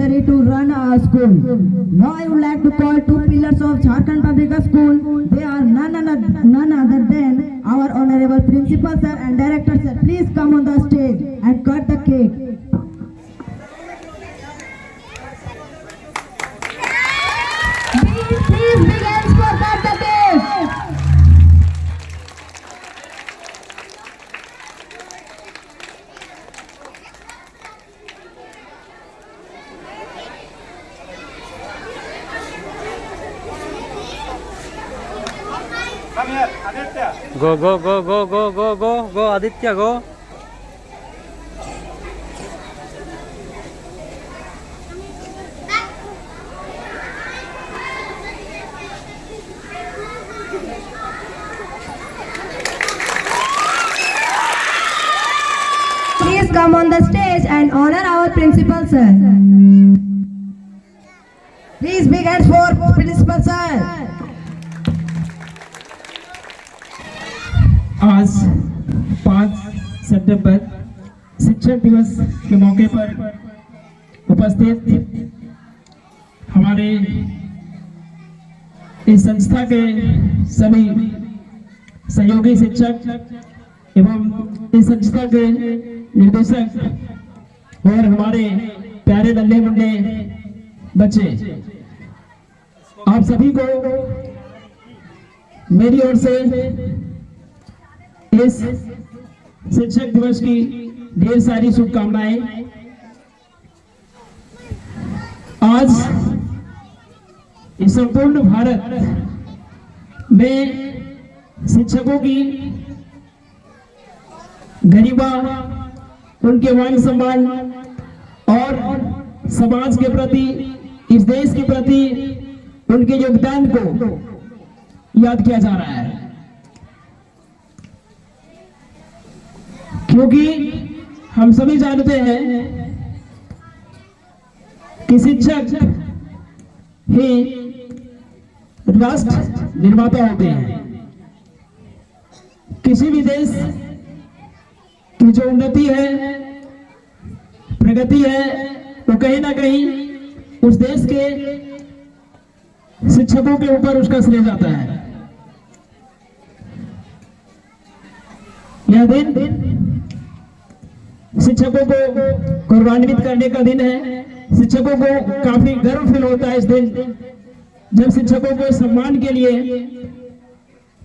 necessary to run a school. Now I would like to call two pillars of Jharkhand Public School. They are none other than our honorable principal sir and director sir. Please come on the stage and cut the cake. Please big hands for cut the cake. Go, go, go, go, go, go, go, go, Aditya, go. Please come on the stage and honor our principal sir. Please big hands for principal sir. आज 5 सितंबर शिक्षक दिवस के मौके पर उपस्थित हमारे इस संस्था के सभी सहयोगी शिक्षक एवं इस संस्था के निर्देशक और हमारे प्यारे नन्हे मुन्ने बच्चे, आप सभी को मेरी ओर से इस शिक्षक दिवस की ढेर सारी शुभकामनाएं। आज इस संपूर्ण भारत में शिक्षकों की गरिमा, उनके मान सम्मान और समाज के प्रति, इस देश के प्रति उनके योगदान को याद किया जा रहा है, क्योंकि हम सभी जानते हैं कि शिक्षक ही राष्ट्र निर्माता होते हैं। किसी भी देश की जो उन्नति है, प्रगति है, वो कहीं ना कहीं उस देश के शिक्षकों के ऊपर उसका श्रेय जाता है। यह दिन शिक्षकों को गौरवान्वित करने का दिन है। शिक्षकों को काफी गर्व फील होता है इस दिन, जब शिक्षकों को सम्मान के लिए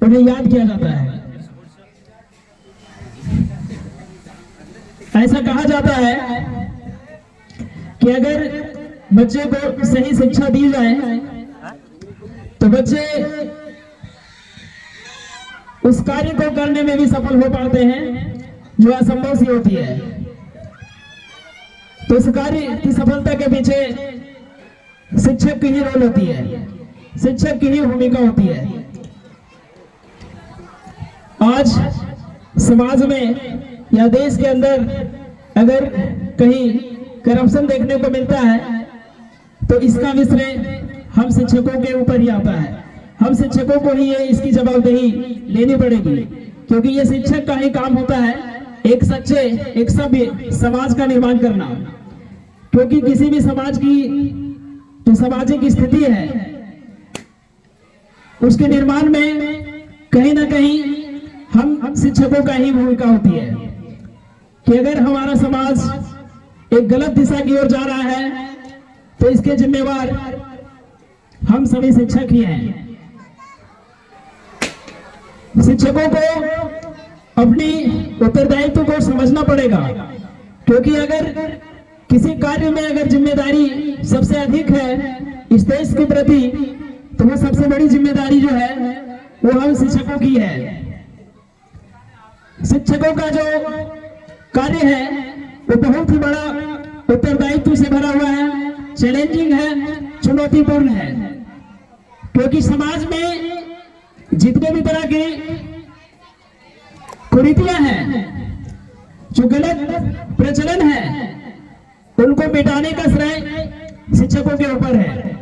उन्हें याद किया जाता है। ऐसा कहा जाता है कि अगर बच्चे को सही शिक्षा दी जाए तो बच्चे उस कार्य को करने में भी सफल हो पाते हैं जो असंभव सी होती है। तो इस कार्य की सफलता के पीछे शिक्षक की ही रोल होती है, शिक्षक की ही भूमिका होती है। आज समाज में या देश के अंदर अगर कहीं करप्शन देखने को मिलता है तो इसका विश्लेय हम शिक्षकों के ऊपर ही आता है। हम शिक्षकों को ही इसकी जवाबदेही लेनी पड़ेगी, क्योंकि ये शिक्षक का ही काम होता है एक सच्चे, एक सभ्य समाज का निर्माण करना। क्योंकि किसी भी समाज की जो सामाजिक स्थिति है, उसके निर्माण में कहीं ना कहीं हम शिक्षकों का ही भूमिका होती है। कि अगर हमारा समाज एक गलत दिशा की ओर जा रहा है तो इसके जिम्मेवार हम सभी शिक्षक ही हैं। शिक्षकों को अपनी उत्तरदायित्व को समझना पड़ेगा, क्योंकि अगर किसी कार्य में अगर जिम्मेदारी सबसे अधिक है इस देश के प्रति, तो वो सबसे बड़ी जिम्मेदारी जो है वो हम शिक्षकों की है। शिक्षकों का जो कार्य है वो बहुत ही बड़ा उत्तरदायित्व से भरा हुआ है, चैलेंजिंग है, चुनौतीपूर्ण है। क्योंकि समाज में जितने भी तरह की कुरीतियां हैं, जो गलत प्रचलन है, उनको मिटाने का श्रेय शिक्षकों के ऊपर है।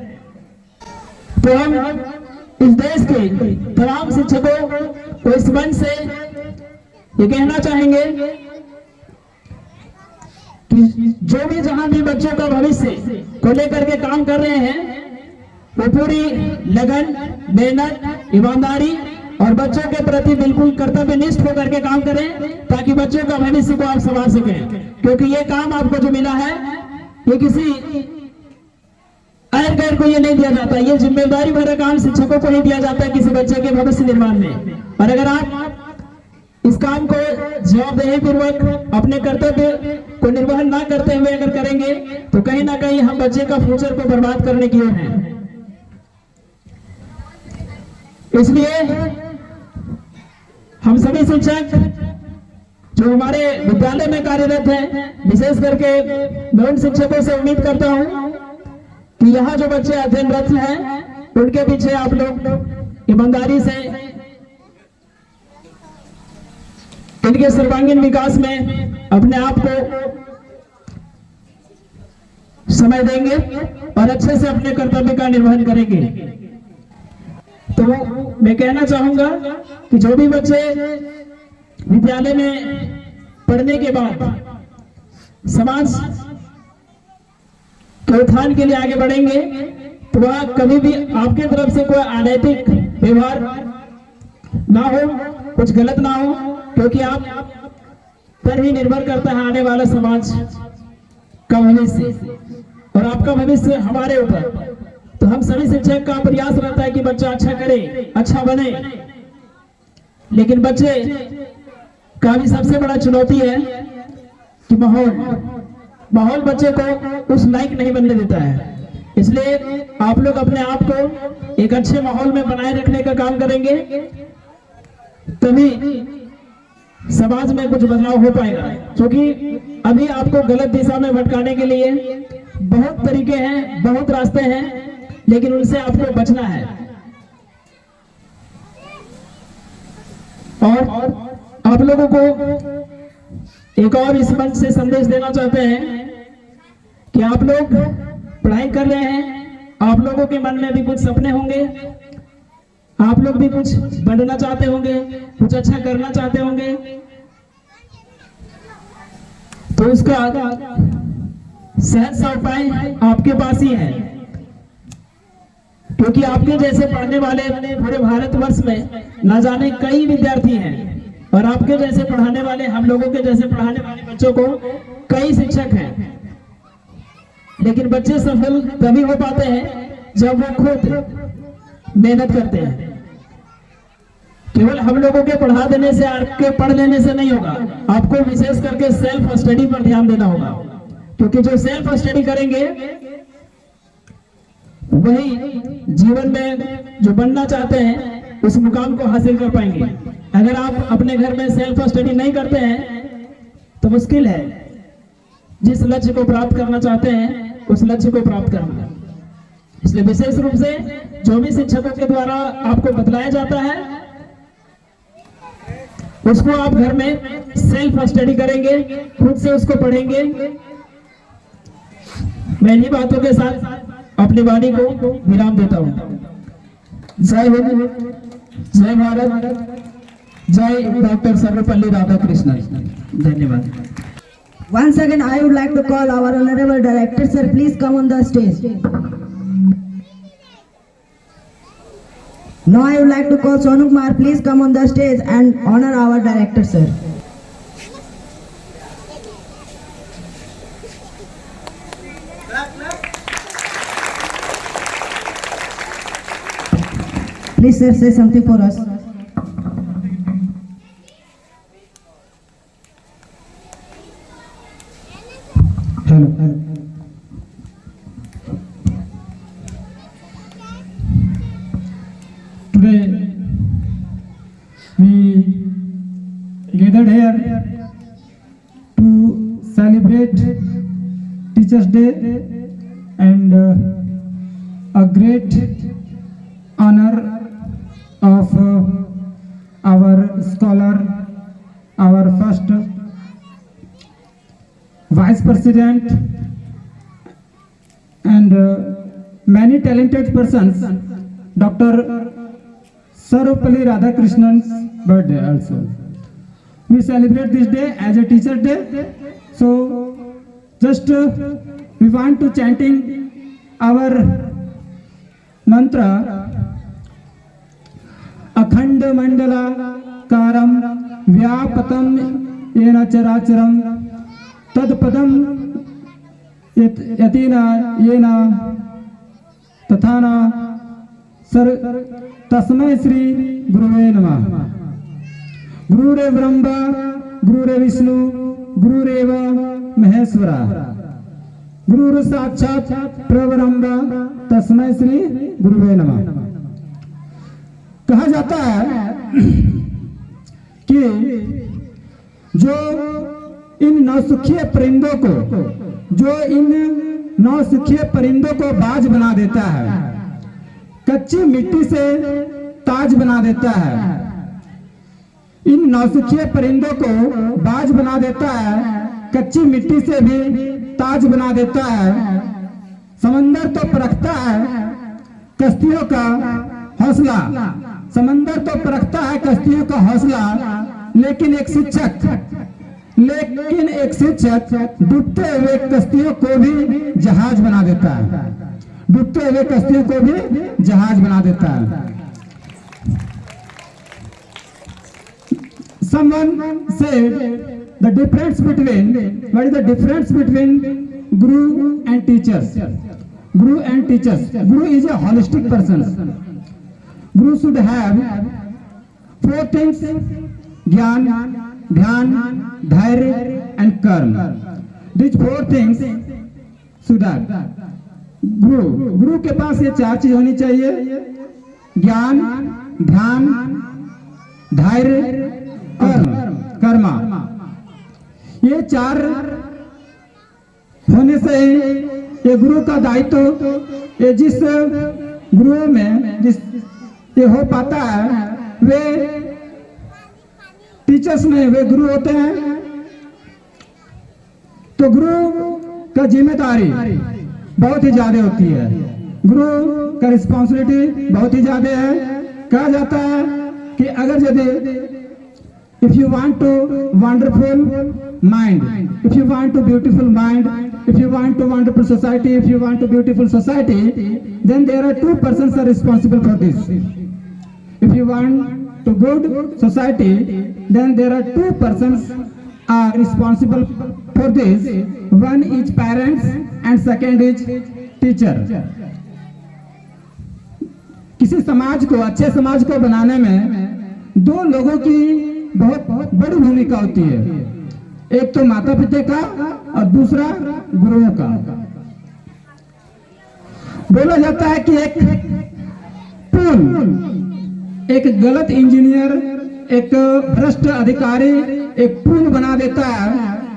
तो हम इस देश के तमाम शिक्षकों को इस मंच से ये कहना चाहेंगे कि जो भी जहां भी बच्चों का भविष्य को लेकर के काम कर रहे हैं वो पूरी लगन, मेहनत, ईमानदारी और बच्चों के प्रति बिल्कुल कर्तव्यनिष्ठ होकर के काम करें, ताकि बच्चों का भविष्य को आप संभाल सकें। क्योंकि ये काम आपको जो मिला है ये किसी अयर गैर को ये नहीं दिया जाता, ये जिम्मेदारी भरा काम शिक्षकों को ही दिया जाता है किसी बच्चे के भविष्य निर्माण में। और अगर आप इस काम को जवाबदेही पूर्वक अपने कर्तव्य को निर्वहन ना करते हुए अगर करेंगे तो कहीं ना कहीं हम बच्चे का फ्यूचर को बर्बाद करने की ओर हैं। इसलिए हम सभी शिक्षक जो हमारे विद्यालय में कार्यरत हैं, विशेष करके मैं उन शिक्षकों से उम्मीद करता हूं कि यहाँ जो बच्चे अध्ययनरत हैं उनके पीछे आप लोग ईमानदारी से इनके सर्वांगीण विकास में अपने आप को समय देंगे और अच्छे से अपने कर्तव्य का निर्वहन करेंगे। तो मैं कहना चाहूंगा कि जो भी बच्चे विद्यालय में पढ़ने के बाद समाज के उत्थान के लिए आगे बढ़ेंगे तो वह कभी भी आपके तरफ से कोई अनैतिक व्यवहार ना हो, कुछ गलत ना हो, क्योंकि आप पर ही निर्भर करता है आने वाला समाज का भविष्य और आपका भविष्य हमारे ऊपर। तो हम सभी शिक्षक का प्रयास रहता है कि बच्चा अच्छा करे, अच्छा बने, लेकिन बच्चे का भी सबसे बड़ा चुनौती है कि माहौल बच्चे को उस लायक नहीं बनने देता है। इसलिए आप लोग अपने आप को एक अच्छे माहौल में बनाए रखने का काम करेंगे, तभी समाज में कुछ बदलाव हो पाएगा। क्योंकि अभी आपको गलत दिशा में भटकाने के लिए बहुत तरीके हैं, बहुत रास्ते हैं, लेकिन उनसे आपको बचना है। और आप लोगों को एक और इस मंच से संदेश देना चाहते हैं कि आप लोग पढ़ाई कर रहे हैं, आप लोगों के मन में भी कुछ सपने होंगे, आप लोग भी कुछ बनना चाहते होंगे, कुछ अच्छा करना चाहते होंगे, तो उसका सहज उपाय आपके पास ही है। क्योंकि आपके जैसे पढ़ने वाले पूरे भारतवर्ष में ना जाने कई विद्यार्थी हैं और आपके जैसे पढ़ाने वाले, हम लोगों के जैसे पढ़ाने वाले बच्चों को कई शिक्षक हैं, लेकिन बच्चे सफल तभी हो पाते हैं जब वो खुद मेहनत करते हैं। केवल हम लोगों के पढ़ा देने से, आपके पढ़ लेने से नहीं होगा, आपको विशेष करके सेल्फ स्टडी पर ध्यान देना होगा। क्योंकि जो सेल्फ स्टडी करेंगे वही जीवन में जो बनना चाहते हैं उस मुकाम को हासिल कर पाएंगे। अगर आप अपने घर में सेल्फ स्टडी नहीं करते हैं तो मुश्किल है जिस लक्ष्य को प्राप्त करना चाहते हैं उस लक्ष्य को प्राप्त करना। इसलिए विशेष रूप से जो भी शिक्षकों के द्वारा आपको बतलाया जाता है उसको आप घर में सेल्फ स्टडी करेंगे, खुद से उसको पढ़ेंगे। मैं इन्हीं बातों के साथ अपनी वाणी को विराम देता हूँ। जय हिंद, जय भारत, जय डॉक्टर सर्वपल्ली राधाकृष्णन। धन्यवाद। Once again, I would like to call our honorable director, sir. Please come on the stage. Now I would like to call Sonu Kumar. Please come on the stage and honor our director, sir. Please, sir, say something for us. Hello. Today we gathered here to celebrate Teachers' Day and a great honor of our scholar, our first Vice President and many talented persons, Dr. Sarvapalli Radhakrishnan's birthday also. We celebrate this day as a Teacher Day. So just we want to chanting our mantra. अखंड मंडलाकारं व्यापतं येन चराचरं तत्पदं यतेन येन तथा न तस्मै श्री गुरुवे नमः। गुरुरेव ब्रह्मा गुरुरेव विष्णु गुरुरेव महेश्वरा गुरु साक्षात परब्रह्म तस्मै श्री गुरुवे नमः। कहा जाता है कि जो इन नौसिखिए परिंदों को बाज बना देता है, कच्ची मिट्टी से ताज बना देता है, इन नौसिखिए परिंदों को बाज बना देता है, कच्ची मिट्टी से भी ताज बना देता है। समंदर तो परखता है कश्तियों का हौसला, समंदर तो परखता है कश्तियों का हौसला, लेकिन एक शिक्षक डूबते हुए कश्तियों को भी जहाज बना देता है, डूबते हुए कश्तियों को भी जहाज बना देता है। Someone said the difference between what is the difference between guru and teachers? Guru and teachers. Guru is a holistic person. Guru should have 4 things: ज्ञान, ध्यान, धैर्य and कर्म. These 4 things should have. गुरु के पास ये 4 चीज होनी चाहिए: ज्ञान, ध्यान, धैर्य, कर्म। ये 4 होने से ये गुरु का दायित्व, ये जिस गुरुओं में जिस ये हो पाता है, वे टीचर्स में वे गुरु होते हैं। तो गुरु का जिम्मेदारी बहुत ही ज्यादा होती है, गुरु का रिस्पॉन्सिबिलिटी बहुत ही ज्यादा है। कहा जाता है कि अगर यदि if you want to wonderful mind, if you want to beautiful mind, if you want to wonderful society, if you want to beautiful society, then there are 2 persons are responsible for this. If you want to good society, then there are 2 persons are responsible for this. One is parents and second is teacher. किसी समाज को, अच्छे समाज को बनाने में 2 लोगों की बहुत बड़ी भूमिका होती है। एक तो माता पिता का और दूसरा गुरुओं का। बोला जाता है कि एक गलत इंजीनियर, एक भ्रष्ट अधिकारी एक पुल बना देता है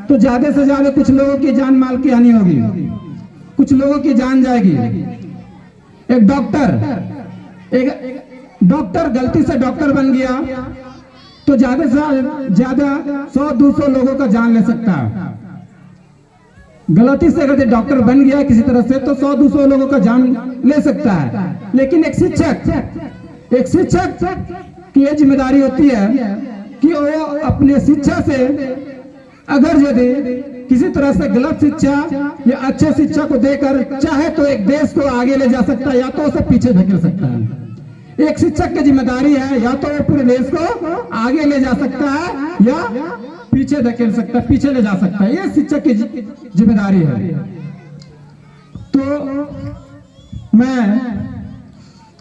तो ज्यादा से ज्यादा कुछ लोगों की जान माल की हानि होगी, कुछ लोगों की जान जाएगी। एक डॉक्टर गलती से डॉक्टर बन गया तो ज्यादा से ज्यादा 100-200 लोगों का जान ले सकता है। गलती से अगर डॉक्टर बन गया किसी तरह से तो 100-200 लोगों का जान ले सकता है। लेकिन एक शिक्षक की ये जिम्मेदारी होती है कि वो अपने शिक्षा से, अगर यदि किसी तरह से गलत शिक्षा या अच्छे शिक्षा को देकर चाहे तो एक देश को आगे ले जा सकता है या तो उसे पीछे धकेल सकता है। एक शिक्षक की जिम्मेदारी है या तो वो पूरे देश को आगे ले जा सकता है या पीछे धकेल सकता है, पीछे ले जा सकता है। ये शिक्षक की जिम्मेदारी है। तो मैं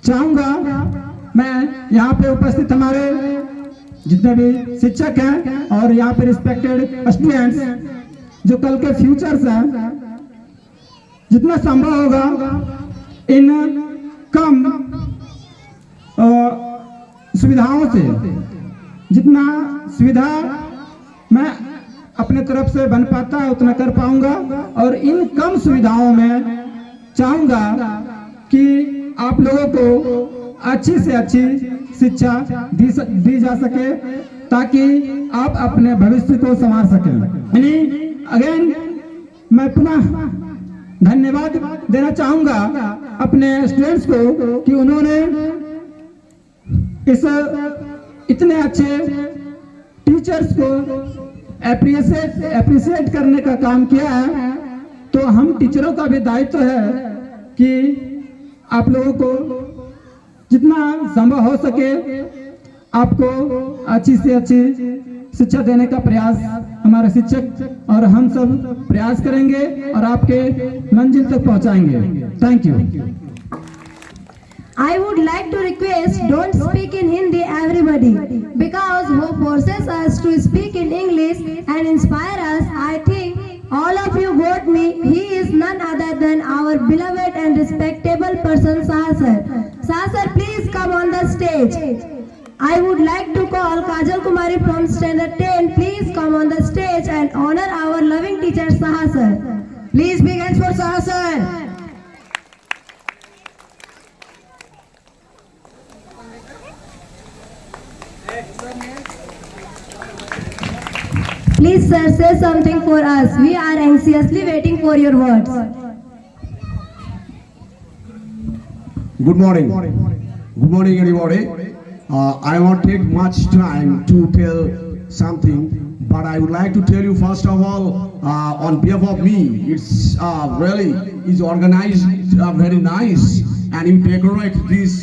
चाहूंगा, मैं यहाँ पे उपस्थित हमारे जितने भी शिक्षक हैं और यहाँ पे रिस्पेक्टेड स्टूडेंट्स जो कल के फ्यूचर्स हैं, जितना संभव होगा इन कम सुविधाओं से, जितना सुविधा मैं अपने तरफ से बन पाता है उतना कर पाऊंगा। और इन कम सुविधाओं में चाहूंगा कि आप लोगों को अच्छी से अच्छी शिक्षा दी जा सके ताकि आप अपने भविष्य को संवार सकें। अगेन मैं पुनः धन्यवाद देना चाहूंगा अपने स्टूडेंट्स को कि उन्होंने इस इतने अच्छे टीचर्स को एप्रिशिएट करने का काम किया है। तो हम टीचरों का भी दायित्व है कि आप लोगों को जितना संभव हो सके आपको अच्छी से अच्छी शिक्षा देने का प्रयास हमारे शिक्षक और हम सब प्रयास करेंगे और आपके मंजिल तक पहुंचाएंगे। Thank you. I would like to request, don't speak in Hindi everybody, because who forces us to speak in English and inspire us, I think all of you got me. He is none other than our beloved and respectable person, Saha sir. Saha sir, please come on the stage. I would like to call Kajal Kumari from standard 10. Please come on the stage and honor our loving teacher, Saha sir. Please big hands for Saha sir. Please sir, say something for us. We are anxiously waiting for your words. Good morning. Good morning, everybody. I won't take much time to tell something, but I would like to tell you first of all, on behalf of me, it's really is organized very nice, and you decorate this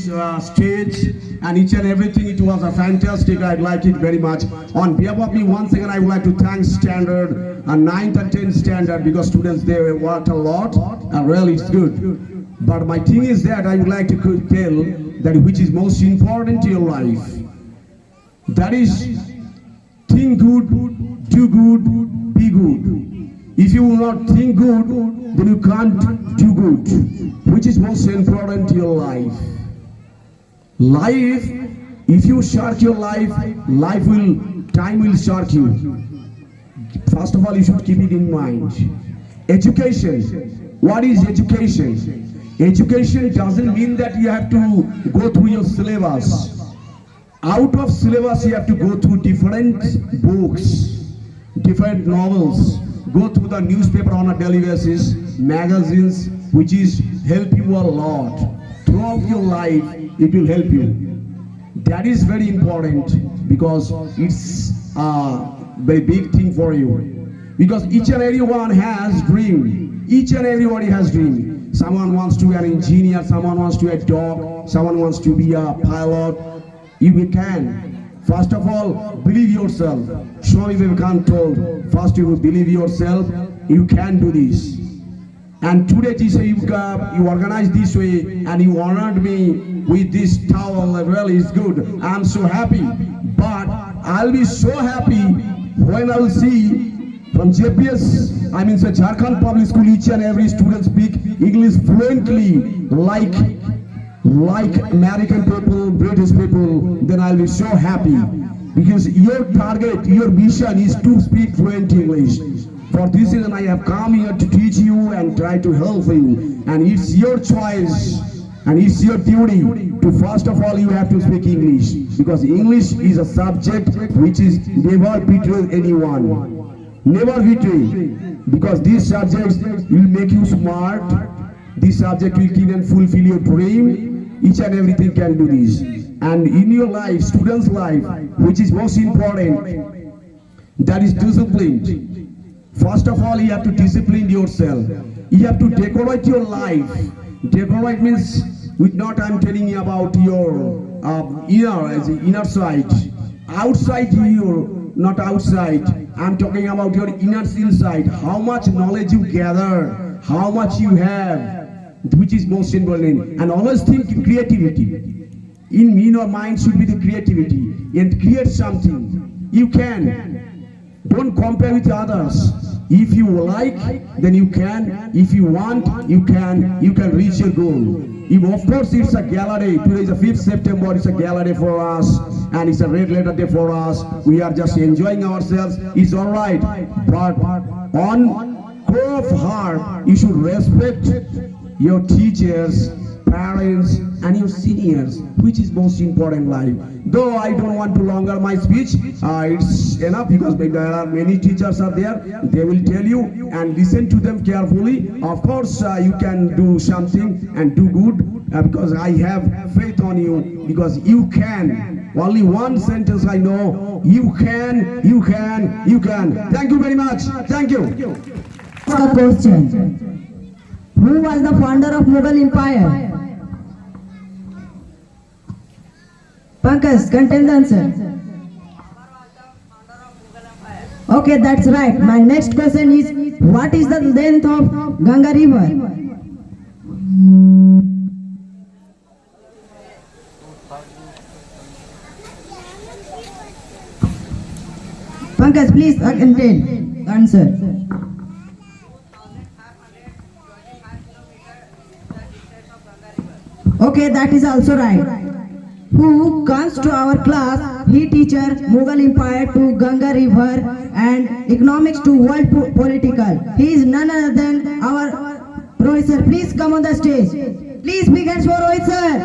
stage and each and everything. It was a fantastic. I'd like it very much. On behalf of me, once again, I would like to thank Standard 9th and 10th Standard, because students they worked a lot and really it's good. But my thing is that I would like to tell that which is most important to your life. That is, think good, do good, be good. If you will not think good, then you can't do good. Which is most important to your life. Life, if you shark your life, time will shark you. First of all, you should keep it in mind. Education. What is education? Education doesn't mean that you have to go through your syllabus. Out of syllabus, you have to go through different books, different novels, go through the newspaper on a daily basis, magazines, which is help you a lot. Throughout your life, it will help you. That is very important, because it's a very big thing for you. Because each and everyone has dream. Each and everybody has dream. Someone wants to be an engineer, someone wants to be a doctor, someone wants to be a pilot. You can. First of all, believe yourself. Swami Vivekananda told, first you believe yourself, you can do this. And today, teacher, you organized this way and you honored me with this towel. Really, it's good. I'm so happy. But I'll be so happy when I'll see from JPS, I mean, so Jharkhand Public School, each and every student speak English fluently, like American people, British people. Then I'll be so happy, because your target, your mission is to speak fluent English. For this reason, I have come here to teach you and try to help you. And it's your choice and it's your duty to, first of all, you have to speak English, because English is a subject which is never betray anyone. Never betray, because these subjects will make you smart. This subject will keep and fulfill your dream. Each and everything can do this. And in your life, student's life, which is most important, that is discipline. First of all, you have to discipline yourself. You have to decorate your life. Decorate means, with not I'm telling you about your inner side. Outside you, not outside. I'm talking about your inner inside. How much knowledge you gather, how much you have, which is most important. And always think creativity. In your mind should be the creativity, and create something. You can. Don't compare with others. If you like, then you can. If you want, you can reach your goal. If of course it's a gala day, today is the 5th September, it's a gala day for us, and it's a red letter day for us. We are just enjoying ourselves. It's alright, but on core of heart, you should respect your teachers, parents, and your seniors, which is most important in life. Though I don't want to longer my speech, it's enough, because there are many teachers are there. They will tell you, and listen to them carefully. Of course, you can do something and do good, because I have faith on you, because you can. Only one sentence I know: you can, you can, you can. Thank you very much. Thank you. A question. Who was the founder of Mughal Empire? Pankaj, can tell the answer. Okay, that's right. My next question is, what is the length of Ganga river? Pankaj, please, I can tell the answer. Okay, that is also right. Who comes to our class? He teacher Mughal Empire to Ganga River and economics to world political. He is none other than our professor. Please come on the stage. Please big hands for Rohit sir.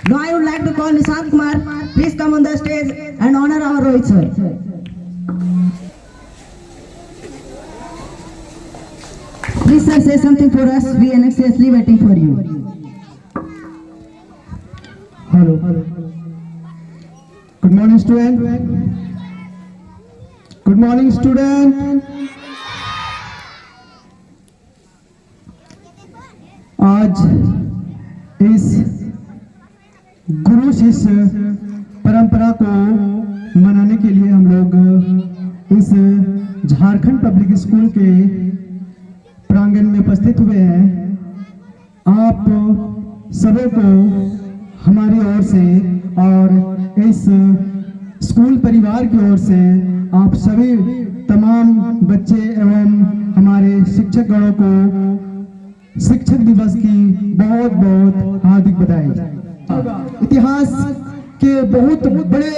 Now I would like to call Nishant Kumar. Please come on the stage and honor our Rohit sir. Please sir, say something for us. We are anxiously waiting for you. Hello good morning student good morning student आज इस गुरु शिष्य परंपरा को मनाने के लिए हम लोग इस झारखंड पब्लिक स्कूल के प्रांगण में उपस्थित हुए हैं। आप सबों को हमारी ओर से और इस स्कूल परिवार की ओर से आप सभी तमाम बच्चे एवं हमारे शिक्षक गणों को शिक्षक दिवस की बहुत बहुत हार्दिक बधाई। इतिहास के बहुत बड़े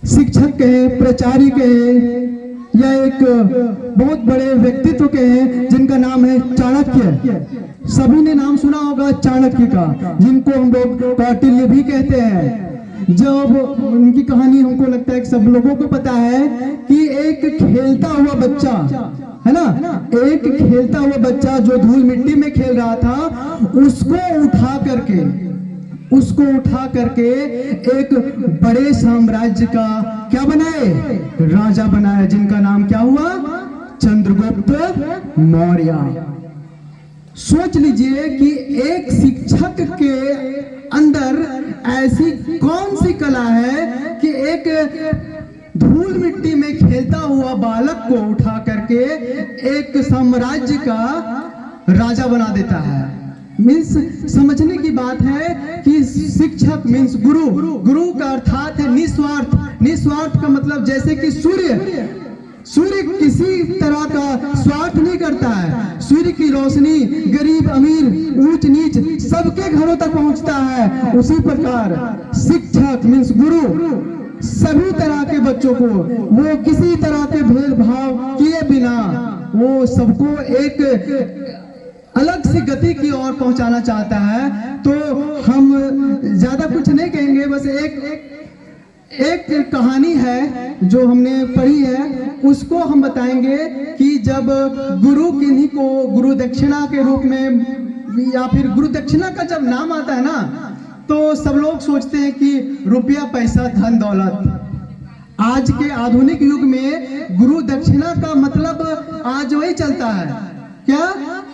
शिक्षक कहे, प्राचार्य कहे या एक बहुत बड़े व्यक्तित्व के हैं जिनका नाम है चाणक्य। सभी ने नाम सुना होगा चाणक्य का, जिनको हम लोग कौटिल्य भी कहते हैं। जब उनकी कहानी हमको लगता है कि सब लोगों को पता है कि एक खेलता हुआ बच्चा है ना, एक खेलता हुआ बच्चा जो धूल मिट्टी में खेल रहा था, उसको उठा करके एक बड़े साम्राज्य का क्या बनाए, राजा बनाया, जिनका नाम क्या हुआ, चंद्रगुप्त मौर्य। सोच लीजिए कि एक शिक्षक के अंदर ऐसी कौन सी कला है कि एक धूल मिट्टी में खेलता हुआ बालक को उठा करके एक साम्राज्य का राजा बना देता है। मीन्स समझने की बात है कि शिक्षक मीन्स गुरु का अर्थात है निस्वार्थ। निस्वार्थ का मतलब जैसे कि सूर्य किसी तरह का स्वार्थ नहीं करता है। सूर्य की रोशनी गरीब अमीर ऊंच नीच सबके घरों तक पहुंचता है। उसी प्रकार शिक्षक मीन्स गुरु सभी तरह के बच्चों को वो किसी तरह के भेदभाव किए बिना वो सबको एक अलग सी गति की ओर पहुंचाना चाहता है। तो हम ज्यादा कुछ नहीं कहेंगे, बस एक कहानी है जो हमने पढ़ी है, उसको हम बताएंगे कि जब गुरु किन्हीं को गुरु दक्षिणा के रूप में या फिर गुरु दक्षिणा का जब नाम आता है ना, तो सब लोग सोचते हैं कि रुपया पैसा धन दौलत। आज के आधुनिक युग में गुरु दक्षिणा का मतलब आज वही चलता है, क्या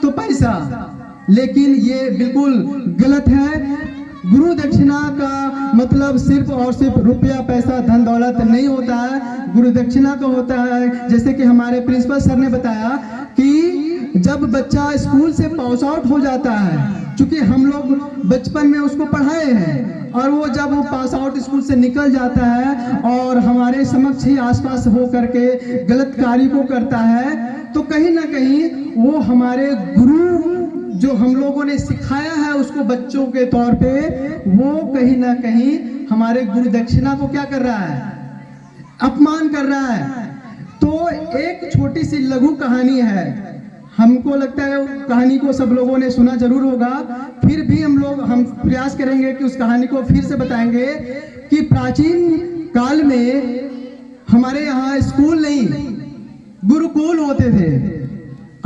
तो पैसा। लेकिन ये बिल्कुल गलत है। गुरु दक्षिणा का मतलब सिर्फ और सिर्फ रुपया पैसा धन दौलत नहीं होता है। गुरु दक्षिणा का होता है, जैसे कि हमारे प्रिंसिपल सर ने बताया कि जब बच्चा स्कूल से पास आउट हो जाता है, चूंकि हम लोग बचपन में उसको पढ़ाए हैं, और वो जब वो पास आउट स्कूल से निकल जाता है और हमारे समक्ष ही आसपास हो करके गलत कार्य को करता है, तो कहीं ना कहीं वो हमारे गुरु जो हम लोगों ने सिखाया है उसको बच्चों के तौर पे, वो कहीं ना कहीं हमारे गुरु दक्षिणा को क्या कर रहा है, अपमान कर रहा है। तो एक छोटी सी लघु कहानी है, हमको लगता है कहानी को सब लोगों ने सुना जरूर होगा, फिर भी हम प्रयास करेंगे कि उस कहानी को फिर से बताएंगे कि प्राचीन काल में हमारे यहाँ स्कूल नहीं गुरुकुल होते थे।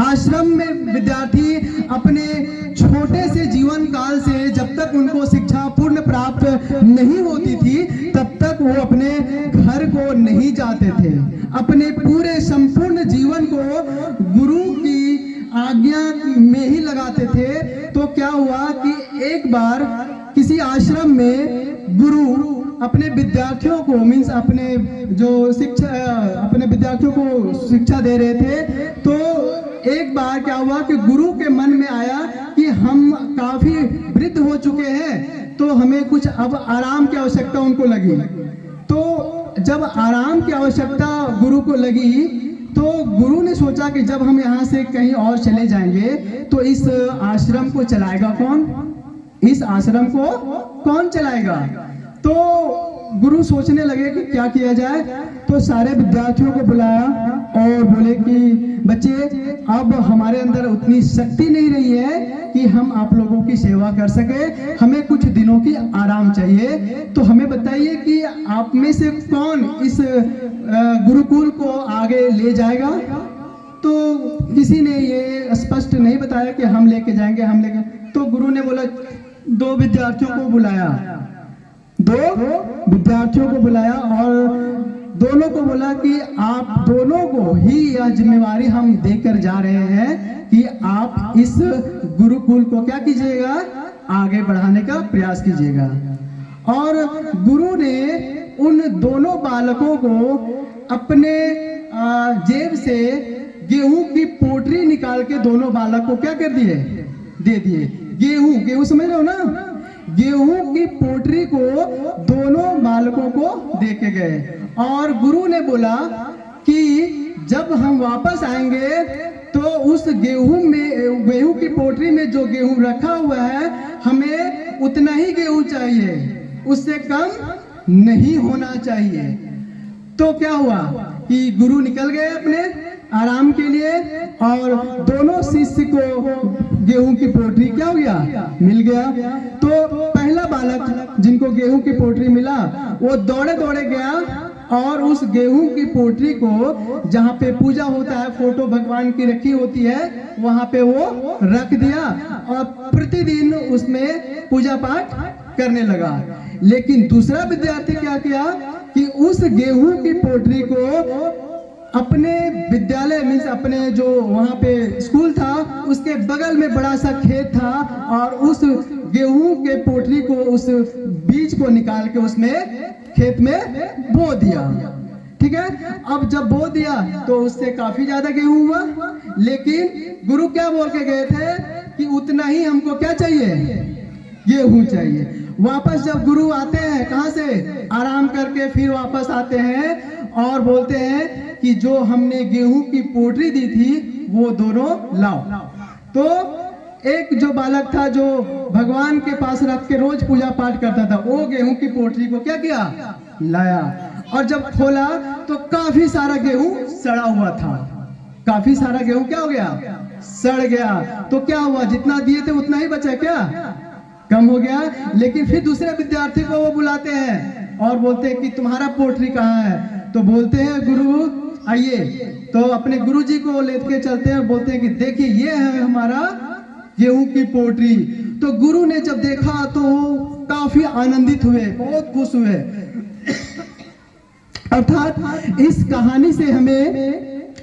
आश्रम में विद्यार्थी अपने छोटे से जीवन काल से जब तक उनको शिक्षा पूर्ण प्राप्त नहीं होती थी, तब तक वो अपने घर को नहीं जाते थे। अपने पूरे अपने संपूर्ण जीवन को गुरु की आज्ञा में ही लगाते थे। तो क्या हुआ कि एक बार किसी आश्रम में गुरु अपने विद्यार्थियों को मीन्स अपने विद्यार्थियों को शिक्षा दे रहे थे। तो एक बार क्या हुआ कि गुरु के मन में आया कि हम काफी वृद्ध हो चुके हैं, तो हमें कुछ अब आराम की आवश्यकता उनको लगी। तो जब आराम की आवश्यकता गुरु को लगी तो गुरु ने सोचा कि जब हम यहाँ से कहीं और चले जाएंगे तो इस आश्रम को चलाएगा कौन, इस आश्रम को कौन चलाएगा। तो गुरु सोचने लगे कि क्या किया जाए। तो सारे विद्यार्थियों को बुलाया और बोले कि बच्चे, अब हमारे अंदर उतनी शक्ति नहीं रही है कि हम आप लोगों की सेवा कर सके, हमें कुछ दिनों की आराम चाहिए। तो हमें बताइए कि आप में से कौन इस गुरुकुल को आगे ले जाएगा। तो किसी ने ये स्पष्ट नहीं बताया कि हम लेके जाएंगे, हम लेके। तो गुरु ने बोला, दो विद्यार्थियों को बुलाया और दोनों को बोला कि आप दोनों को ही यह जिम्मेवारी हम देकर जा रहे हैं कि आप इस गुरुकुल को क्या कीजिएगा, आगे बढ़ाने का प्रयास कीजिएगा। और गुरु ने उन दोनों बालकों को अपने जेब से गेहूं की पोटली निकाल के दोनों बालक को क्या कर दिए, दे दिए। गेहूं समझ रहे हो ना, गेहूं की पोटली को दोनों बालकों को दे के गए। और गुरु ने बोला कि जब हम वापस आएंगे तो उस गेहूं की पोटली में जो गेहूं रखा हुआ है, हमें उतना ही गेहूं चाहिए, उससे कम नहीं होना चाहिए। तो क्या हुआ कि गुरु निकल गए अपने आराम के लिए और दोनों शिष्य को गेहूं की पोटली क्या हो गया, मिल गया। तो पहला बालक जिनको गेहूं की पोटली मिला वो दौड़े दौड़े गया और उस गेहूं की पोटली को जहाँ पे पूजा होता है, फोटो भगवान की रखी होती है, वहां पे वो रख दिया और प्रतिदिन उसमें पूजा पाठ करने लगा। लेकिन दूसरा विद्यार्थी क्या किया कि उस गेहूं की पोटली को अपने विद्यालय मीन्स अपने जो वहां पे स्कूल था उसके बगल में बड़ा सा खेत था और उस गेहूं के पोटली को, उस बीज को निकाल के उसमें खेत में बो दिया। ठीक है, अब जब बो दिया तो उससे काफी ज्यादा गेहूं हुआ। लेकिन गुरु क्या बोल के गए थे कि उतना ही हमको क्या चाहिए, गेहूं चाहिए। वापस जब गुरु आते हैं कहां से, आराम करके फिर वापस आते हैं और बोलते हैं कि जो हमने गेहूं की पोटली दी थी वो दोनों लाओ। तो एक जो बालक था जो भगवान के पास रख के रोज पूजा पाठ करता था, वो गेहूं की पोटली को क्या किया, लाया। और जब खोला तो काफी सारा गेहूं सड़ा हुआ था, काफी सारा गेहूं क्या हो गया, सड़ गया। तो क्या हुआ, जितना दिए थे उतना ही बचा, क्या कम हो गया। लेकिन फिर दूसरे विद्यार्थी को वो बुलाते हैं और बोलते हैं कि तुम्हारा पोटली कहाँ है। तो बोलते हैं गुरु आइए। तो अपने गुरु जी को लेके चलते हैं, बोलते हैं कि देखिए ये है हमारा गेहूं की पोटली। तो गुरु ने जब देखा तो काफी आनंदित हुए, बहुत खुश हुए। अर्थात इस कहानी से हमें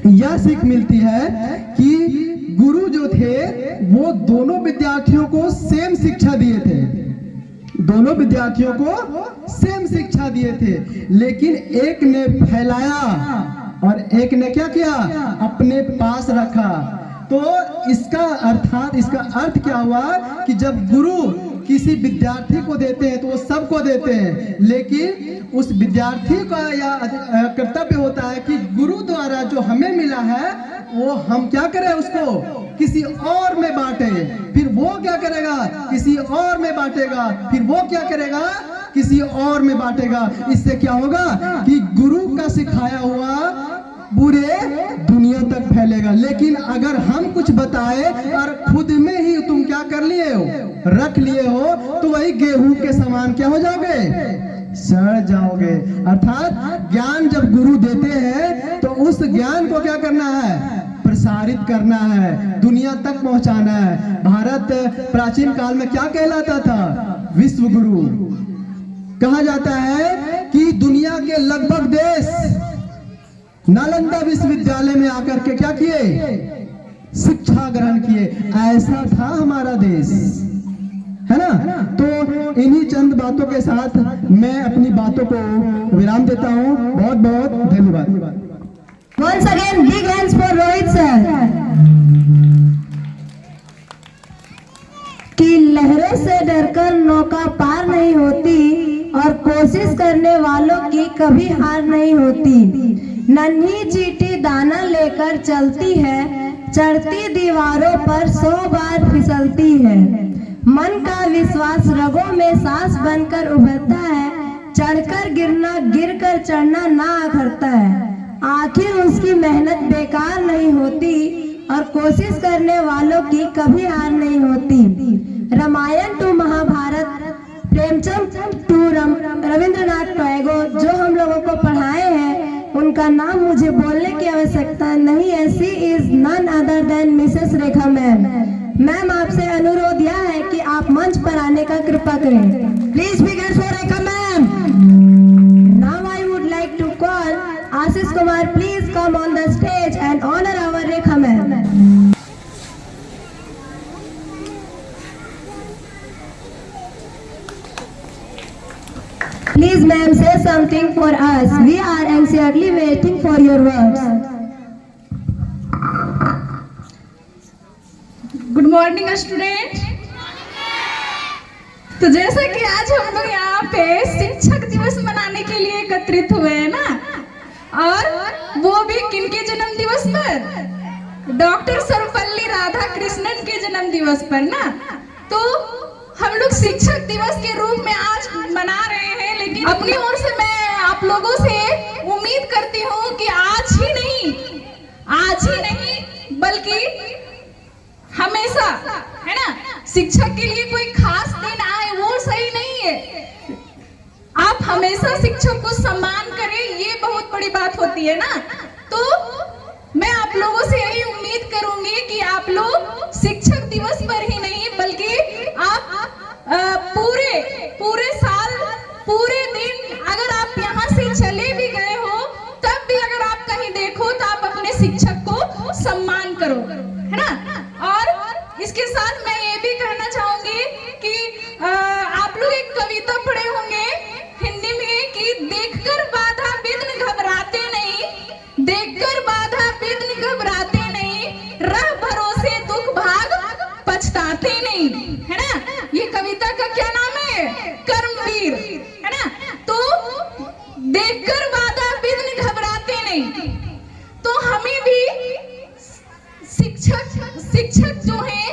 यह सीख मिलती है कि गुरु जो थे वो दोनों विद्यार्थियों को सेम शिक्षा दिए थे, दोनों विद्यार्थियों को सेम शिक्षा दिए थे। लेकिन एक ने फैलाया और एक ने क्या किया, अपने पास रखा। तो इसका अर्थ क्या हुआ कि जब गुरु किसी विद्यार्थी को देते हैं तो वो सबको देते हैं, लेकिन उस विद्यार्थी का यह कर्तव्य होता है कि गुरु द्वारा जो हमें मिला है वो हम क्या करें, उसको किसी और में बांटे। फिर वो क्या करेगा, किसी और में बांटेगा, फिर वो क्या करेगा, किसी और में बांटेगा। इससे क्या होगा कि गुरु का सिखाया हुआ पूरे दुनिया तक फैलेगा। लेकिन अगर हम कुछ बताए और खुद में ही तुम क्या कर लिए हो, रख लिए हो, तो वही गेहूं के समान क्या हो जाओगे, सड़ जाओगे। अर्थात ज्ञान जब गुरु देते हैं तो उस ज्ञान को क्या करना है, प्रसारित करना है, दुनिया तक पहुंचाना है। भारत प्राचीन काल में क्या कहलाता था, विश्व गुरु। कहा जाता है कि दुनिया के लगभग देश नालंदा विश्वविद्यालय में आकर के क्या किए, शिक्षा ग्रहण किए। ऐसा था हमारा देश, है ना। तो इन्हीं चंद बातों के साथ मैं अपनी बातों को विराम देता हूँ। बहुत बहुत धन्यवाद। Once again, big hands for Rohit sir. कि लहरों से डरकर नौका पार नहीं होती और कोशिश करने वालों की कभी हार नहीं होती। नन्ही चींटी दाना लेकर चलती है, चढ़ती दीवारों पर 100 बार फिसलती है। मन का विश्वास रगों में सांस बनकर उभरता है, चढ़कर गिरना गिरकर चढ़ना ना अखरता है। आखिर उसकी मेहनत बेकार नहीं होती और कोशिश करने वालों की कभी हार नहीं होती। रामायण टू महाभारत, प्रेमचंद टू रविंद्रनाथ टैगोर जो हम लोगों को पढ़ाए हैं, उनका नाम मुझे बोलने की आवश्यकता नहीं है। She is none other than Mrs Rekha ma'am. Ma'am आपसे अनुरोध यह है कि आप मंच पर आने का कृपा करें। Please big hands for Rekha ma'am. Now I would like to call Ashish Kumar, please come on the stage and honor our Rekha ma'am. Please ma'am, say something for us. We are anxiously waiting for your words. Good morning student. तो जैसा कि आज हम लोग यहाँ पे शिक्षक दिवस मनाने के लिए एकत्रित हुए हैं ना, और वो भी किनके जन्म दिवस पर, डॉक्टर सर्वपल्ली राधाकृष्णन के जन्म दिवस पर ना। तो हम लोग शिक्षक दिवस के रूप में आज मना रहे हैं, लेकिन अपनी ओर से मैं आप लोगों से उम्मीद करती हूँ कि आज ही नहीं बल्कि हमेशा, है ना, शिक्षक के लिए कोई खास दिन आए वो सही नहीं है। आप हमेशा शिक्षक को सम्मान करें, ये बहुत बड़ी बात होती है ना। तो मैं आप लोगों से यही उम्मीद करूंगी कि आप लोग शिक्षक दिवस पर ही नहीं बल्कि आप पूरे साल पूरे दिन अगर आप यहाँ से चले भी गए हो तब भी अगर आप कहीं देखो तो आप अपने शिक्षक को सम्मान करो, है ना। और इसके साथ मैं ये भी कहना चाहूंगी कि आप लोग एक कविता पढ़े होंगे हिंदी में कि देखकर बाधा विघ्न घबराते नहीं, देखकर बाधा विघ्न घबराते नहीं, राह भरोसे दुख भाग पछताते नहीं, है ना। ये कविता का क्या नाम है, कर्मवीर, है ना। तो देखकर बाधा विघ्न घबराते नहीं। तो हमें भी शिक्षक जो है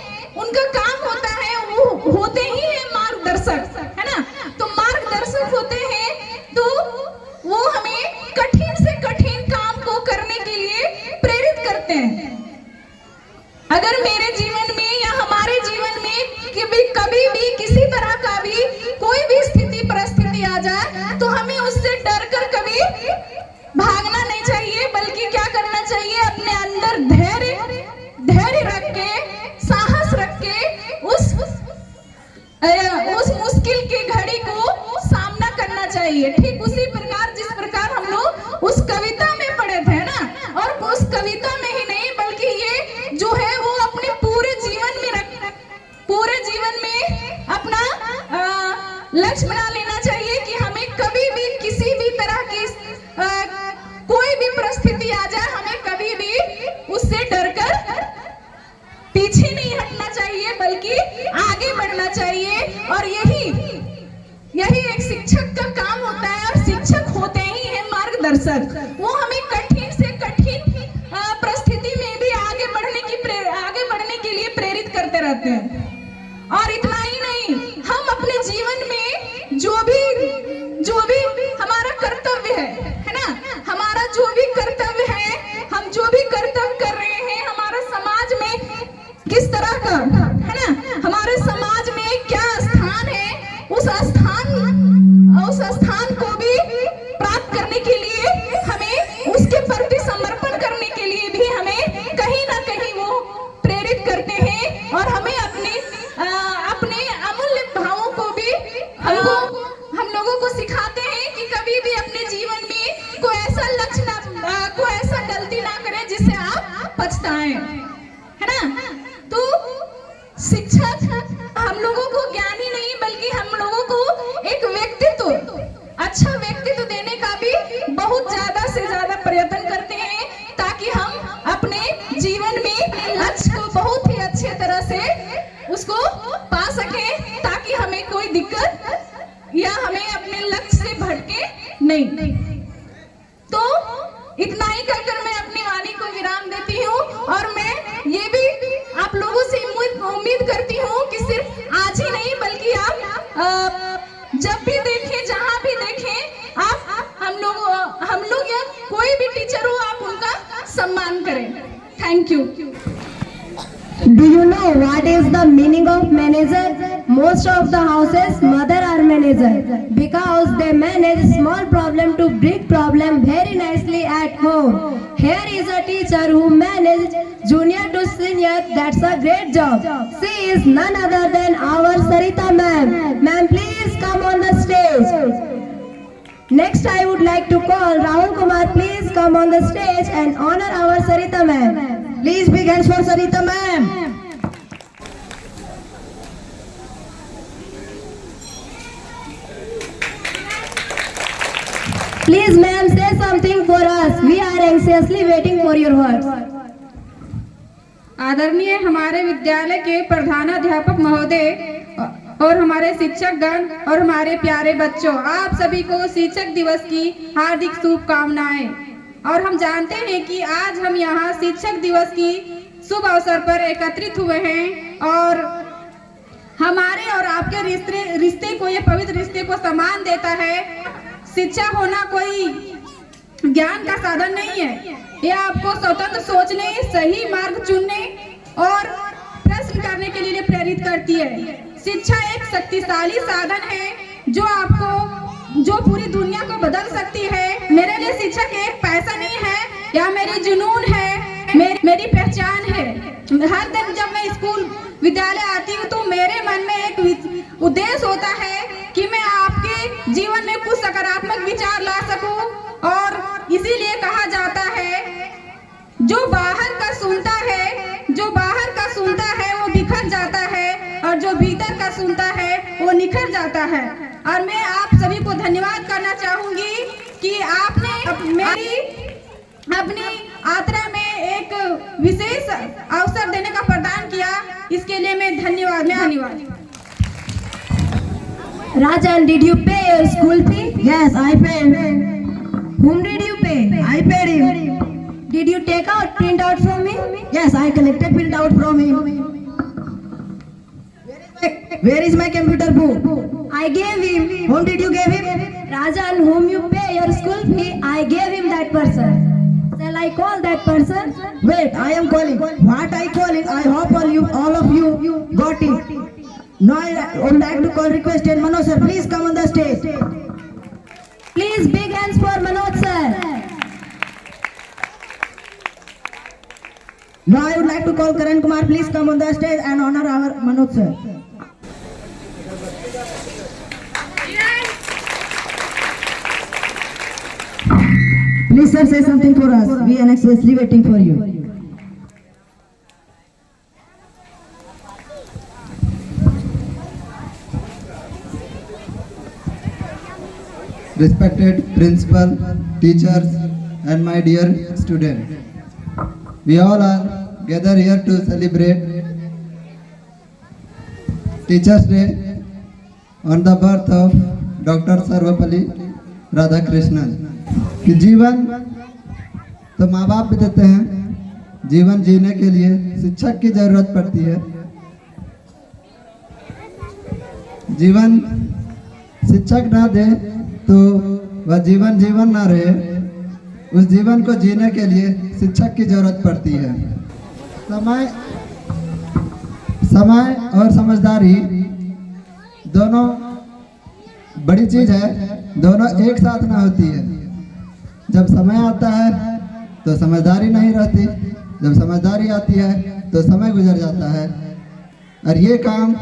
उनका काम होता है, वो होते ही है मार्गदर्शक, है ना। तो मार्गदर्शक होते हैं तो वो हमें कठिन से कठिन काम को करने के लिए प्रेरित करते हैं। अगर मेरे जीवन में या हमारे जीवन में कभी भी किसी तरह का भी कोई भी स्थिति परिस्थिति आ जाए तो हमें उससे डर कर कभी भागना नहीं चाहिए, बल्कि क्या करना चाहिए, अपने अंदर धैर्य रख के, साहस रख के उस मुश्किल की घड़ी को सामना करना चाहिए। ठीक उसी प्रकार जिस प्रकार हम लोग उस कविता में पढ़े थे ना, और उस कविता में ही नहीं बल्कि ये जो है वो अपने पूरे जीवन में अपना लक्ष्य बना लेना चाहिए कि हमें कभी भी किसी भी तरह की कोई भी परिस्थिति आ जाए हमें कभी भी उससे डरकर पीछे नहीं हटना चाहिए बल्कि आगे बढ़ना चाहिए। और यही एक शिक्षक का काम होता है, और शिक्षक होते ही हैं मार्गदर्शक। वो हमें कठिन से कठिन परिस्थिति में भी आगे बढ़ने के लिए प्रेरित करते रहते हैं। और इतना ही नहीं, हम अपने जीवन में जो भी हमारा कर्तव्य है ना, हमारा जो भी कर्तव्य है, हम जो भी कर्तव्य कर रहे हैं, हमारा समाज में किस तरह का, है ना, हमारे समाज में क्या स्थान है, उस स्थान को भी प्राप्त करने के लिए हमें उसके प्रति समर्पण करने के लिए भी हमें कहीं ना कहीं वो प्रेरित करते हैं। और हमें अपने अमूल्य भावों को भी हम लोगों को सिखाते हैं कि कभी भी अपने जीवन में कोई ऐसा उसको पा सके, ताकि हमें कोई दिक्कत या हमें अपने लक्ष्य से भटके नहीं। तो इतना ही कहकर मैं अपनी वाणी को विराम देती हूँ, और मैं ये भी आप लोगों से उम्मीद करती हूँ कि सिर्फ आज ही नहीं बल्कि आप जब भी देखें, जहाँ भी देखें, आप हम लोग या कोई भी टीचर हो, आप उनका सम्मान करें। Thank you. Do you know what is the meaning of manager? Most of the houses mother are manager because they manage small problem to big problem very nicely at home. Here is a teacher who managed junior to senior. That's a great job. She is none other than our Sarita ma'am. Ma'am, please come on the stage. Next, I would like to call Rahul Kumar. Please come on the stage and honor our Sarita ma'am. Please big hands for Sarita ma'am. Please ma'am, say something for us. We are anxiously waiting for your words. आदरणीय हमारे विद्यालय के प्रधानाध्यापक महोदय और हमारे शिक्षक गण और हमारे प्यारे बच्चों, आप सभी को शिक्षक दिवस की हार्दिक शुभकामनाएं। और हम जानते हैं कि आज हम यहाँ शिक्षक दिवस की शुभ अवसर पर एकत्रित हुए हैं, और हमारे और आपके रिश्ते को, ये पवित्र रिश्ते को सम्मान देता है। शिक्षा होना कोई ज्ञान का साधन नहीं है, यह आपको स्वतंत्र सोचने, सही मार्ग चुनने और प्रश्न करने के लिए प्रेरित करती है। शिक्षा एक शक्तिशाली साधन है जो पूरी दुनिया को बदल सकती है। मेरे लिए शिक्षक एक पैसा नहीं है या मेरी जुनून है, मेरी पहचान है। हर दिन जब मैं स्कूल विद्यालय आती हूँ तो मेरे मन में एक उद्देश्य होता है कि मैं आपके जीवन में कुछ सकारात्मक विचार ला सकूं, और इसीलिए कहा जाता है जो बाहर का सुनता है वो बिखर जाता है, और जो भीतर का सुनता है वो निखर जाता है। और मैं आप सभी को धन्यवाद करना चाहूंगी कि आपने मेरी अपनी यात्रा में एक विशेष अवसर देने का प्रदान किया, इसके लिए मैं धन्यवाद। Rajan, did you pay your school fee? Yes, I paid. Whom did you pay? I paid him. Did you take out printout from him? Yes, I collected printout from him. Where is my computer book? I gave him. Whom did you give him? Rajan, whom you pay your school fee, I gave him that person. Shall I call that person? Wait, I am calling. What I calling? I hope all of you got it. Now I would like to call requested Manoj sir. Please come on the stage. Please big hands for Manoj sir. Now I would like to call Karan Kumar. Please come on the stage and honor our Manoj sir. Please sir, say something for us. We are anxiously waiting for you. Respected principal, teachers and my dear students, we all are gathered here to celebrate Teachers Day on the birth of Dr. Sarvapalli Radhakrishnan. कि जीवन तो माँ बाप भी देते हैं, जीवन जीने के लिए शिक्षक की जरूरत पड़ती है। जीवन शिक्षक ना दे तो वह जीवन ना रहे, उस जीवन को जीने के लिए शिक्षक की जरूरत पड़ती है। समय और समझदारी दोनों बड़ी चीज है, दोनों एक साथ ना होती है। जब समय आता है तो समझदारी नहीं रहती, जब समझदारी आती है तो समय गुजर जाता है। और ये काम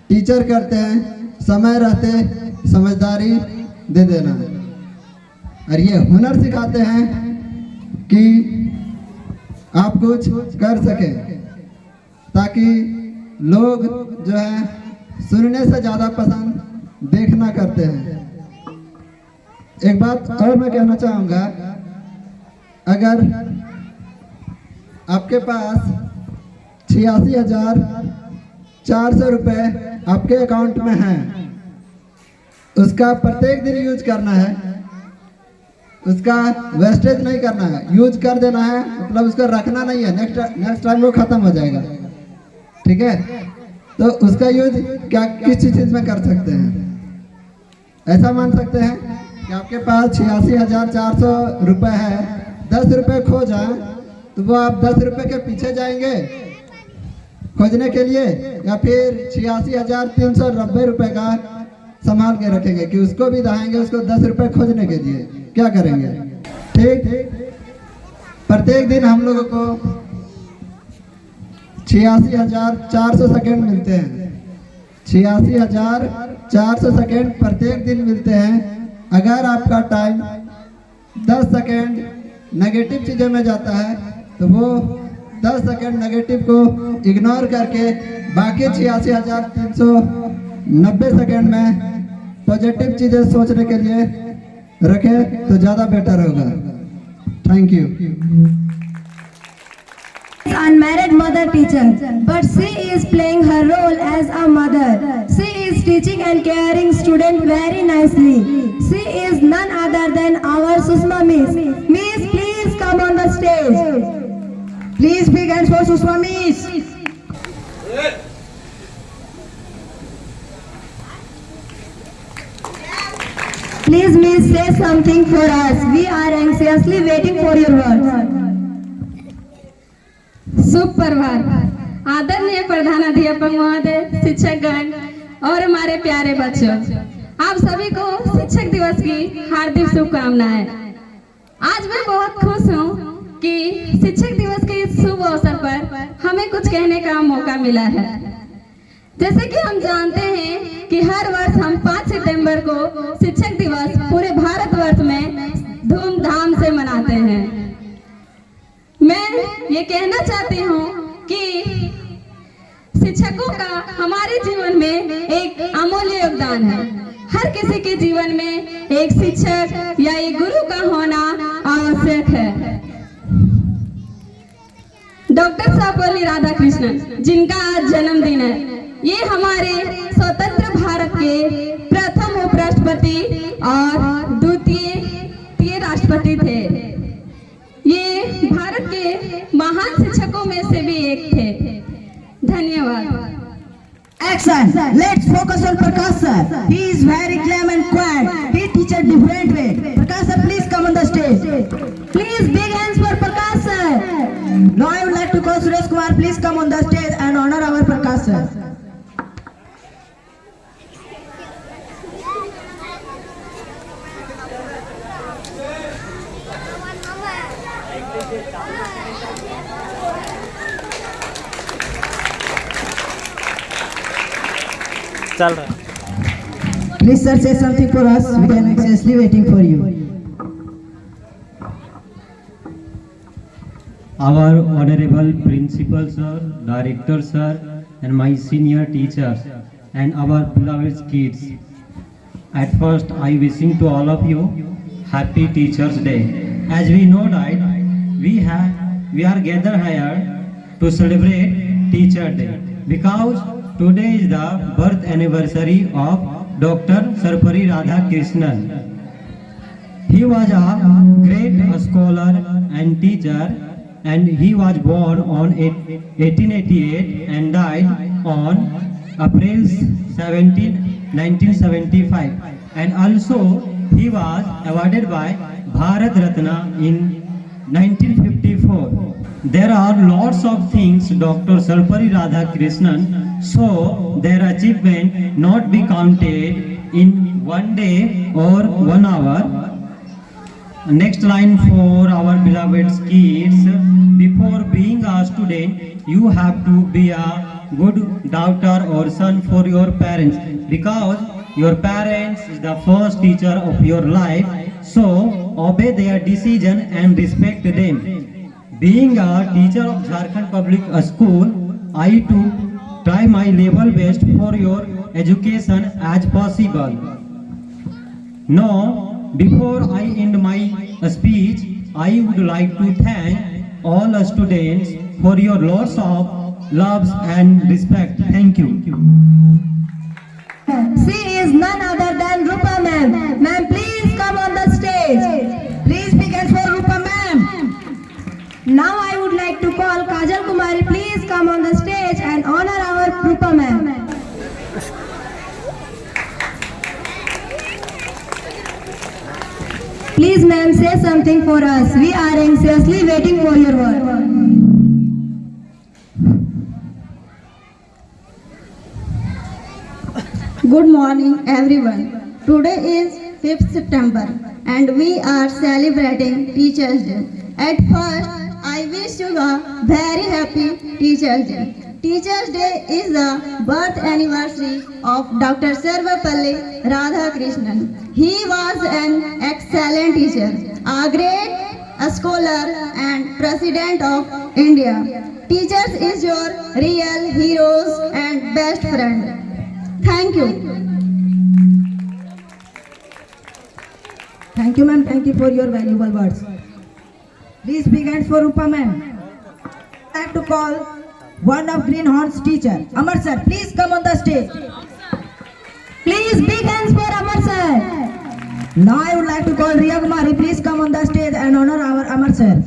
टीचर करते हैं, समय रहते समझदारी दे देना। और ये हुनर सिखाते हैं कि आप कुछ कर सकें, ताकि लोग जो है सुनने से ज़्यादा पसंद देखना करते हैं। एक बात और मैं कहना चाहूँगा, अगर आपके पास 86,000 400 रुपये आपके अकाउंट में है, उसका प्रत्येक दिन यूज करना है, उसका वेस्टेज नहीं करना है, यूज कर देना है, मतलब उसको रखना नहीं है, नेक्स्ट टाइम वो खत्म हो जाएगा। ठीक है, तो उसका यूज क्या किस चीज में कर सकते हैं? ऐसा मान सकते हैं कि आपके पास 86,400 रुपये है, 10 रुपये खो जाए तो वो आप 10 रुपये के पीछे जाएंगे खोजने के लिए, या फिर 86,390 रुपये का संभाल के रखेंगे कि उसको भी दहाएंगे, उसको 10 रुपये खोजने के लिए क्या करेंगे? ठीक, प्रत्येक दिन हम लोगों को 86,400 सेकेंड मिलते हैं, 86,400 सेकेंड प्रत्येक दिन मिलते हैं। अगर आपका टाइम 10 सेकेंड नेगेटिव चीज़ों में जाता है तो वो 10 सेकेंड नेगेटिव को इग्नोर करके बाकी 86,390 सेकेंड में पॉजिटिव चीज़ें सोचने के लिए रखें तो ज़्यादा बेटर होगा। Thank you. Unmarried mother teacher, but she is playing her role as a mother. She is teaching and caring student very nicely. She is none other than our Sushma Miss. Miss, please come on the stage. Please big hands for Sushma Miss. Please Miss, say something for us. We are anxiously waiting for your words. सुप्रभात। आदरणीय प्रधानाध्यापक महोदय, शिक्षकगण और हमारे प्यारे बच्चों, आप सभी को शिक्षक दिवस की हार्दिक शुभकामनाएं। आज मैं बहुत खुश हूँ कि शिक्षक दिवस के इस शुभ अवसर पर हमें कुछ कहने का मौका मिला है। जैसे कि हम जानते हैं कि हर वर्ष हम 5 सितंबर को शिक्षक दिवस पूरे भारतवर्ष में धूमधाम से मनाते हैं। मैं ये कहना चाहती हूँ कि शिक्षकों का हमारे जीवन में एक अमूल्य योगदान है। हर किसी के जीवन में एक शिक्षक या एक गुरु का होना आवश्यक है। डॉक्टर सर्वपल्ली राधाकृष्णन, जिनका आज जन्मदिन है, ये हमारे स्वतंत्र भारत के प्रथम उपराष्ट्रपति और द्वितीय राष्ट्रपति थे। ये भारत के महान शिक्षकों में से भी एक थे। धन्यवाद। Action! Let's focus on Prakash sir. He is very calm and quiet. He teaches different way. Prakash sir, please come on the stage. Please big hands for Prakash sir. Now I would like to call Suresh Kumar. Please come on the stage and honor our Prakash sir. चल रहा है। Please sir, say something for us. We are anxiously waiting for you. Our honorable principal sir, director sir, and my senior teachers, and our beloved kids. At first, I wishing to all of you happy Teachers' Day. As we know that we are gathered here to celebrate Teacher Day because today is the birth anniversary of Dr. Sarvapalli Radhakrishnan. He was a great scholar and teacher, and he was born on 1888 and died on April 17, 1975. And also he was awarded by Bharat Ratna in 1954. There are lots of things Dr. Sarvapalli Radhakrishnan, so their achievement not be counted in one day or 1 hour. Next line for our beloved kids: before being a student, you have to be a good daughter or son for your parents, because your parents is the first teacher of your life, so obey their decision and respect them. Being a teacher of Jharkhand Public School, I too try my level best for your education as possible. Now, before I end my speech, I would like to thank all students for your lots of loves and respect. Thank you. She is none other than Rupa ma'am. Ma'am, please come on the stage. Please big hands for Rupa ma'am. Now I would like to call Kajal Kumari. Please come on the stage and honor our Rupa ma'am. Please ma'am, say something for us. We are anxiously waiting for your word. Good morning everyone. Today is 5th September and we are celebrating Teachers Day. At first, I wish you a very happy Teachers Day. Teachers Day is the birth anniversary of Dr. Sarvapalli Radhakrishnan. He was an excellent teacher, a great scholar and President of India. Teachers is your real heroes and best friend. Thank you. Thank you ma'am. Thank you for your valuable words. Please big hands for Rupa ma'am. I like to call one of Greenhorn's teacher, Amar sir. Please come on the stage. Please big hands for Amar sir. Now I would like to call Riya Kumari. Please come on the stage and honor our Amar sir.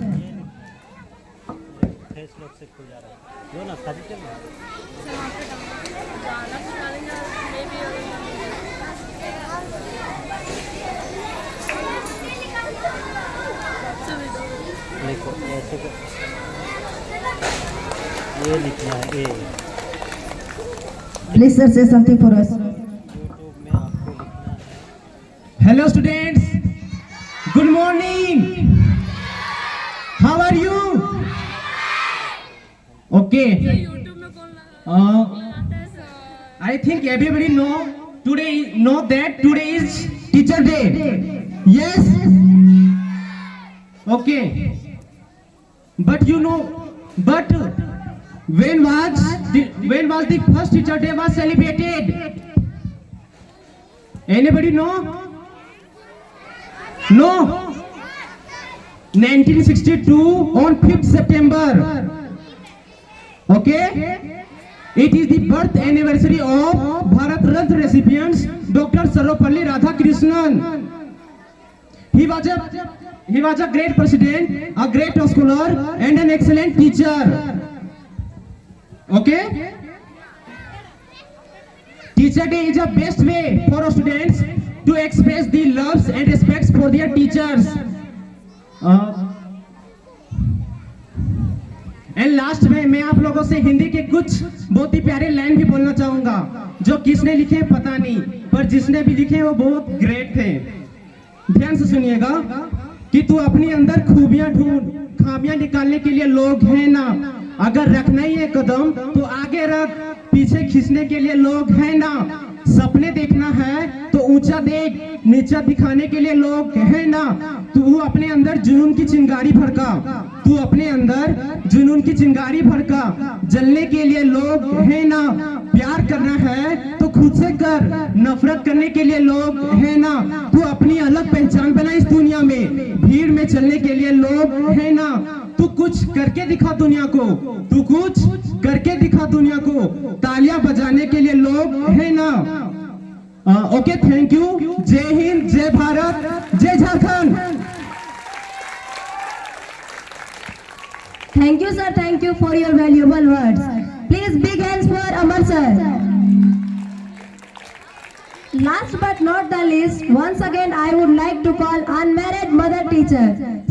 लिखो ऐसे को ये लिखना है ए Please sir, say something for us. Hello students. Good morning. How are you? Okay. I think everybody know that today is Teacher Day. Yes. Okay. But when was the first Teacher Day was celebrated? Anybody know? No. 1962 on 5th September. Okay. It is the birth anniversary of Bharat Ratna recipients Dr. Sarvapalli Radhakrishnan. He was a great president, a great scholar, and an excellent teacher. Okay? Teacher Day is the best way for students to express the loves and respects for their teachers. And last में मैं आप लोगों से हिंदी के कुछ बहुत ही प्यारे line भी बोलना चाहूंगा जो किसने लिखे पता नहीं, पर जिसने भी लिखे वो बहुत ग्रेट थे। ध्यान से सुनिएगा कि तू अपने अंदर खूबियां ढूंढ, खामियां निकालने के लिए लोग हैं ना। अगर रखना ही है कदम तो आगे रख, पीछे खींचने के लिए लोग हैं ना। सपने देखना है तो ऊंचा देख, नीचा दिखाने के लिए लोग हैं ना। तू अपने अंदर जुनून की चिंगारी भड़का, तू अपने अंदर जुनून की चिंगारी भड़का। जलने के लिए लोग हैं ना। प्यार करना है तो खुद से कर, नफरत करने के लिए लोग हैं ना। तू अपनी अलग पहचान बना इस दुनिया में, भीड़ में चलने के लिए लोग हैं ना। तू कुछ करके दिखा दुनिया को, तू कुछ करके दिखा दुनिया को। तालियां बजाने के लिए लोग हैं ना। Okay, thank you. जय हिंद, जय भारत, जय Jharkhand. Thank you sir, thank you for your valuable words. Please big hands for Amar sir. Last but not the least, once again I would like to call unmarried mother teacher.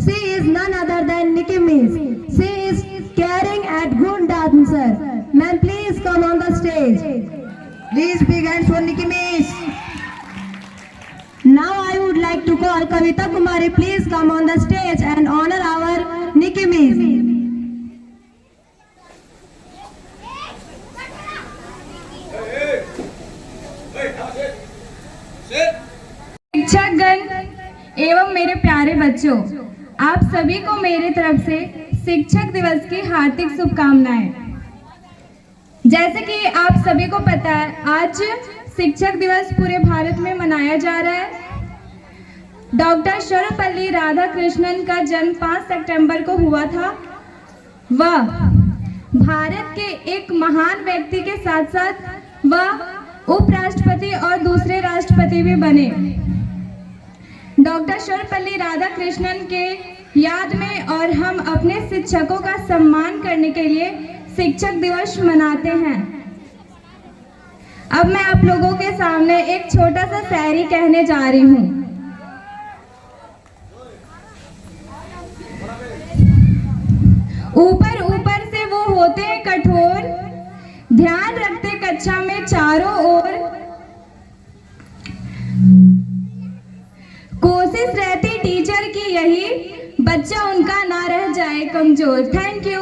She is none other than Nikki Miss. She is caring and good dancer. Ma'am, please come on the stage. Please big hands for Nikki Miss. Now I would like to call Kavita Kumari. Please come on the stage and honor our Nikki Miss. शिक्षकगण एवं मेरे प्यारे बच्चों, आप सभी को मेरी तरफ से शिक्षक दिवस की हार्दिक शुभकामनाएं। जैसे कि आप सभी को पता है, आज शिक्षक दिवस पूरे भारत में मनाया जा रहा है। डॉक्टर सर्वपल्ली राधाकृष्णन का जन्म 5 सितंबर को हुआ था। वह भारत के एक महान व्यक्ति के साथ साथ वह उपराष्ट्रपति और दूसरे राष्ट्रपति भी बने। डॉक्टर सर्वपल्ली राधाकृष्णन के याद में और हम अपने शिक्षकों का सम्मान करने के लिए शिक्षक दिवस मनाते हैं। अब मैं आप लोगों के सामने एक छोटा सा शायरी कहने जा रही हूँ। ऊपर ऊपर से वो होते हैं कठोर, ध्यान रखते कक्षा में चारों ओर, कोशिश रहती टीचर की यही, बच्चा उनका ना रह जाए कमजोर। Thank you.